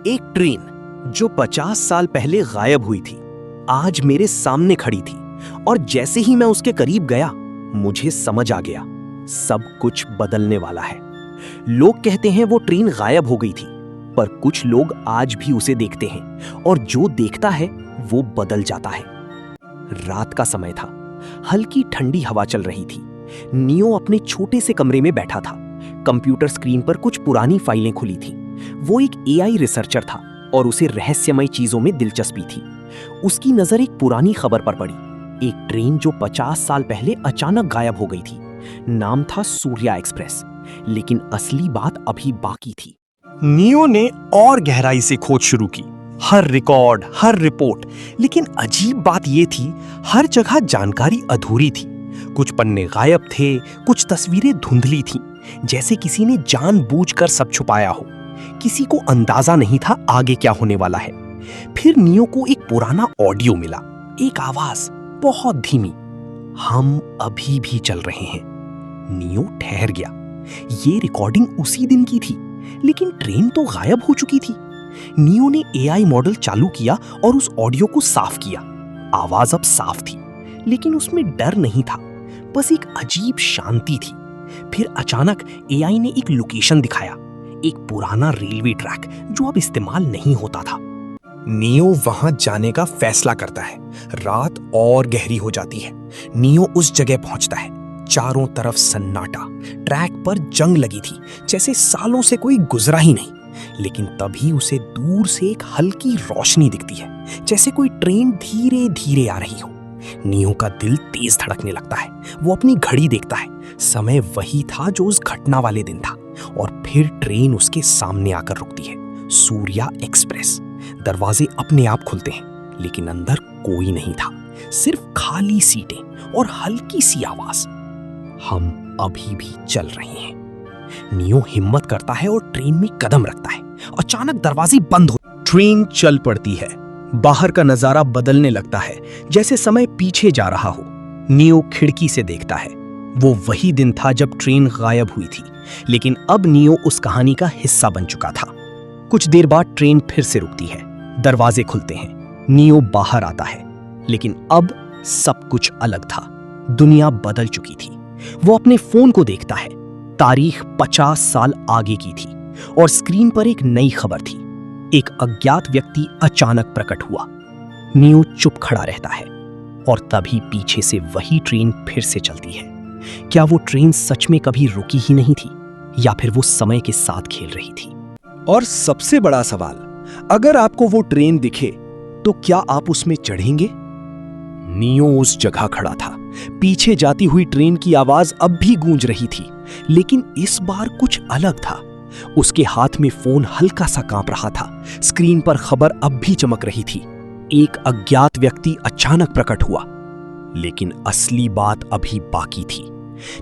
एक ट्रेन जो 50 साल पहले गायब हुई थी आज मेरे सामने खड़ी थी और जैसे ही मैं उसके करीब गया मुझे समझ आ गया सब कुछ बदलने वाला है। लोग कहते हैं वो ट्रेन गायब हो गई थी, पर कुछ लोग आज भी उसे देखते हैं और जो देखता है वो बदल जाता है। रात का समय था, हल्की ठंडी हवा चल रही थी। नियो अपने छोटे से कमरे में बैठा था। कंप्यूटर स्क्रीन पर कुछ पुरानी फाइलें खुली थीं। वो एक एआई रिसर्चर था और उसे रहस्यमय चीजों में दिलचस्पी थी। उसकी नजर एक पुरानी खबर पर पड़ी, एक ट्रेन जो 50 साल पहले अचानक गायब हो गई थी। नाम था सूर्या एक्सप्रेस, लेकिन असली बात अभी बाकी थी। नियो ने और गहराई से खोज शुरू की, हर रिकॉर्ड, हर रिपोर्ट, लेकिन अजीब बात यह थी, हर जगह जानकारी अधूरी थी। कुछ पन्ने गायब थे, कुछ तस्वीरें धुंधली थीं, जैसे किसी ने जानबूझकर सब छुपाया हो। किसी को अंदाजा नहीं था आगे क्या होने वाला है। फिर नियो को एक पुराना ऑडियो मिला, एक आवाज बहुत धीमी, हम अभी भी चल रहे हैं। नियो ठहर गया। ये रिकॉर्डिंग उसी दिन की थी, लेकिन ट्रेन तो गायब हो चुकी थी। नियो ने एआई मॉडल चालू किया और उस ऑडियो को साफ किया। आवाज अब साफ थी, लेकिन उसमें डर नहीं था, बस एक अजीब शांति थी। फिर अचानक एआई ने एक लोकेशन दिखाया, एक पुराना रेलवे ट्रैक जो अब इस्तेमाल नहीं होता था। नियो वहां जाने का फैसला करता है। रात और गहरी हो जाती है। नियो उस जगह पहुंचता है। चारों तरफ सन्नाटा, ट्रैक पर जंग लगी थी, जैसे सालों से कोई गुजरा ही नहीं। लेकिन तभी उसे दूर से एक हल्की रोशनी दिखती है, जैसे कोई ट्रेन धीरे धीरे आ रही हो। नियो का दिल तेज धड़कने लगता है। वो अपनी घड़ी देखता है, समय वही था जो उस घटना वाले दिन था। और फिर ट्रेन उसके सामने आकर रुकती है, सूर्या एक्सप्रेस। दरवाजे अपने आप खुलते हैं, लेकिन अंदर कोई नहीं था, सिर्फ खाली सीटें और हल्की सी आवाज, हम अभी भी चल रहे हैं। नियो हिम्मत करता है और ट्रेन में कदम रखता है। अचानक दरवाजे बंद हो, ट्रेन चल पड़ती है। बाहर का नजारा बदलने लगता है, जैसे समय पीछे जा रहा हो। नियो खिड़की से देखता है। वो वही दिन था जब ट्रेन गायब हुई थी, लेकिन अब नियो उस कहानी का हिस्सा बन चुका था। कुछ देर बाद ट्रेन फिर से रुकती है, दरवाजे खुलते हैं। नियो बाहर आता है, लेकिन अब सब कुछ अलग था। दुनिया बदल चुकी थी। वो अपने फोन को देखता है। तारीख 50 साल आगे की थी और स्क्रीन पर एक नई खबर थी। एक अज्ञात व्यक्ति अचानक प्रकट हुआ। नियो चुप खड़ा रहता है और तभी पीछे से वही ट्रेन फिर से चलती है। क्या वो ट्रेन सच में कभी रुकी ही नहीं थी, या फिर वो समय के साथ खेल रही थी? और सबसे बड़ा सवाल, अगर आपको वो ट्रेन दिखे तो क्या आप उसमें चढ़ेंगे? नियो उस जगह खड़ा था। पीछे जाती हुई ट्रेन की आवाज अब भी गूंज रही थी, लेकिन इस बार कुछ अलग था। उसके हाथ में फोन हल्का सा कांप रहा था। स्क्रीन पर खबर अब भी चमक रही थी। एक अज्ञात व्यक्ति अचानक प्रकट हुआ, लेकिन असली बात अभी बाकी थी।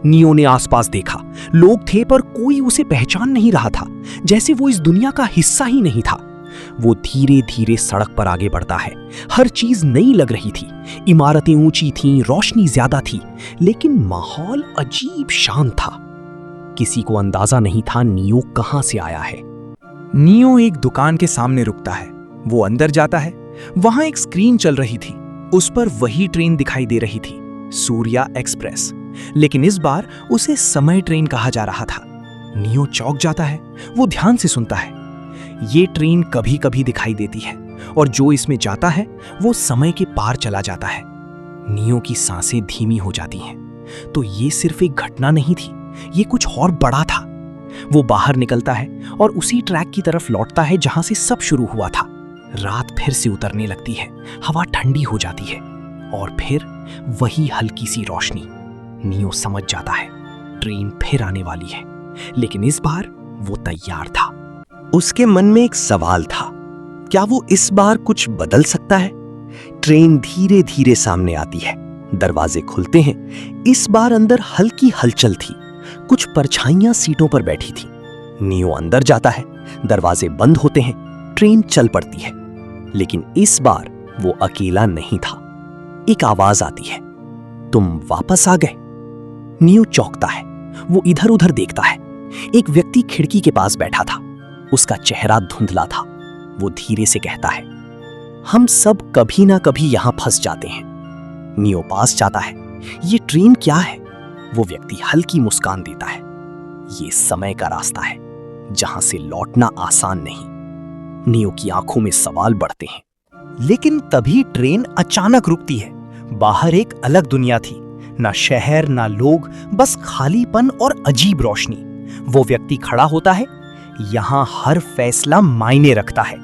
नियो ने आसपास देखा। लोग थे, पर कोई उसे पहचान नहीं रहा था, जैसे वो इस दुनिया का हिस्सा ही नहीं था। वो धीरे धीरे सड़क पर आगे बढ़ता है। हर चीज नई लग रही थी। इमारतें ऊंची थीं, रोशनी ज्यादा थी, लेकिन माहौल अजीब शांत था। किसी को अंदाजा नहीं था नियो कहां से आया है। नियो एक दुकान के सामने रुकता है। वो अंदर जाता है। वहां एक स्क्रीन चल रही थी। उस पर वही ट्रेन दिखाई दे रही थी, सूर्या एक्सप्रेस, लेकिन इस बार उसे समय ट्रेन कहा जा रहा था। नियो चौंक जाता है। वो ध्यान से सुनता है। ये ट्रेन कभी कभी दिखाई देती है और जो इसमें जाता है वो समय के पार चला जाता है। नियो की सांसें धीमी हो जाती हैं। तो ये सिर्फ एक घटना नहीं थी, ये कुछ और बड़ा था। वो बाहर निकलता है और उसी ट्रैक की तरफ लौटता है जहां से सब शुरू हुआ था। रात फिर से उतरने लगती है, हवा ठंडी हो जाती है और फिर वही हल्की सी रोशनी। नियो समझ जाता है ट्रेन फिर आने वाली है, लेकिन इस बार वो तैयार था। उसके मन में एक सवाल था, क्या वो इस बार कुछ बदल सकता है? ट्रेन धीरे धीरे सामने आती है। दरवाजे खुलते हैं। इस बार अंदर हल्की हलचल थी। कुछ परछाइयां सीटों पर बैठी थी। नियो अंदर जाता है। दरवाजे बंद होते हैं। ट्रेन चल पड़ती है, लेकिन इस बार वो अकेला नहीं था। एक आवाज आती है, तुम वापस आ गए। नियो चौंकता है। वो इधर उधर देखता है। एक व्यक्ति खिड़की के पास बैठा था। उसका चेहरा धुंधला था। वो धीरे से कहता है, हम सब कभी ना कभी यहां फंस जाते हैं। नियो पास जाता है। ये ट्रेन क्या है? वो व्यक्ति हल्की मुस्कान देता है। ये समय का रास्ता है, जहां से लौटना आसान नहीं। नियो की आंखों में सवाल बढ़ते हैं। लेकिन तभी ट्रेन अचानक रुकती है। बाहर एक अलग दुनिया थी, ना शहर ना लोग, बस खालीपन और अजीब रोशनी। वो व्यक्ति खड़ा होता है। यहां हर फैसला मायने रखता है।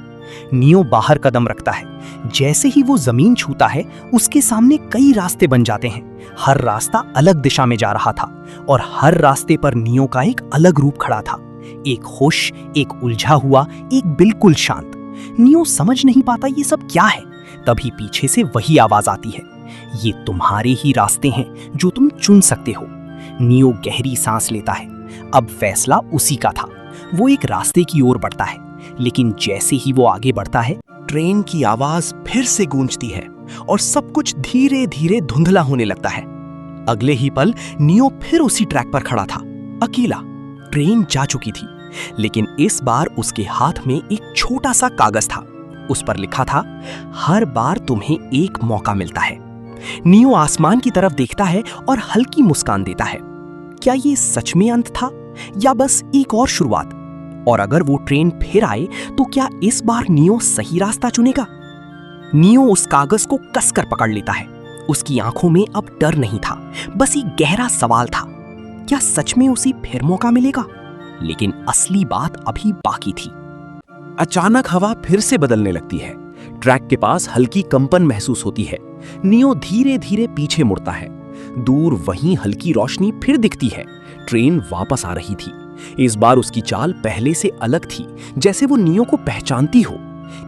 नियो बाहर कदम रखता है। जैसे ही वो जमीन छूता है, उसके सामने कई रास्ते बन जाते हैं। हर रास्ता अलग दिशा में जा रहा था और हर रास्ते पर नियो का एक अलग रूप खड़ा था। एक खुश, एक उलझा हुआ, एक बिल्कुल शांत। नियो समझ नहीं पाता ये सब क्या है। तभी पीछे से वही आवाज आती है, ये तुम्हारे ही रास्ते हैं जो तुम चुन सकते हो। नियो गहरी सांस लेता है। अब फैसला उसी का था। वो एक रास्ते की ओर बढ़ता है, लेकिन जैसे ही वो आगे बढ़ता है, ट्रेन की आवाज फिर से गूंजती है और सब कुछ धीरे धीरे धुंधला होने लगता है। अगले ही पल नियो फिर उसी ट्रैक पर खड़ा था, अकेला। ट्रेन जा चुकी थी, लेकिन इस बार उसके हाथ में एक छोटा सा कागज था। उस पर लिखा था, हर बार तुम्हें एक मौका मिलता है। नियो आसमान की तरफ देखता है और हल्की मुस्कान देता है। क्या ये सच में अंत था या बस एक और शुरुआत? और अगर वो ट्रेन फिर आए तो क्या इस बार नियो सही रास्ता चुनेगा? नियो उस कागज को कसकर पकड़ लेता है। उसकी आंखों में अब डर नहीं था, बस एक गहरा सवाल था, क्या सच में उसे फिर मौका मिलेगा? लेकिन असली बात अभी बाकी थी। अचानक हवा फिर से बदलने लगती है। ट्रैक के पास हल्की कंपन महसूस होती है। नियो धीरे धीरे पीछे मुड़ता है। दूर वहीं हल्की रोशनी फिर दिखती है। ट्रेन वापस आ रही थी। इस बार उसकी चाल पहले से अलग थी, जैसे वो नियो को पहचानती हो।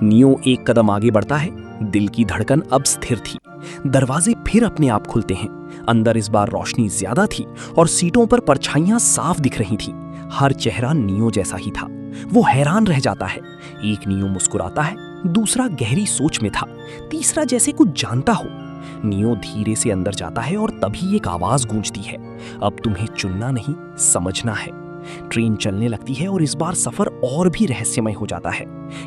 नियो एक कदम आगे बढ़ता है। दिल की धड़कन अब स्थिर थी। दरवाजे फिर अपने आप खुलते हैं। अंदर इस बार रोशनी ज्यादा थी और सीटों पर परछाइयां साफ दिख रही थी। हर चेहरा नियो जैसा ही था। वो हैरान रह जाता है। एक नियो मुस्कुराता है, दूसरा गहरी सोच में था, तीसरा जैसे कुछ जानता हो। नियो धीरे से अंदर जाता है और तभी एक आवाज गूंजती है, अब तुम्हें चुनना नहीं, समझना है। ट्रेन चलने लगती है और इस बार सफर और भी रहस्यमय हो जाता है।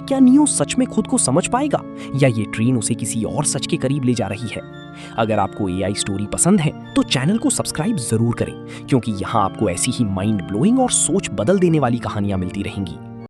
क्या नियो सच में खुद को समझ पाएगा या ये ट्रेन उसे किसी और सच के करीब ले जा रही है? अगर आपको एआई स्टोरी पसंद है तो चैनल को सब्सक्राइब जरूर करें, क्योंकि यहाँ आपको ऐसी ही माइंड ब्लोइंग और सोच बदल देने वाली कहानियां मिलती रहेंगी।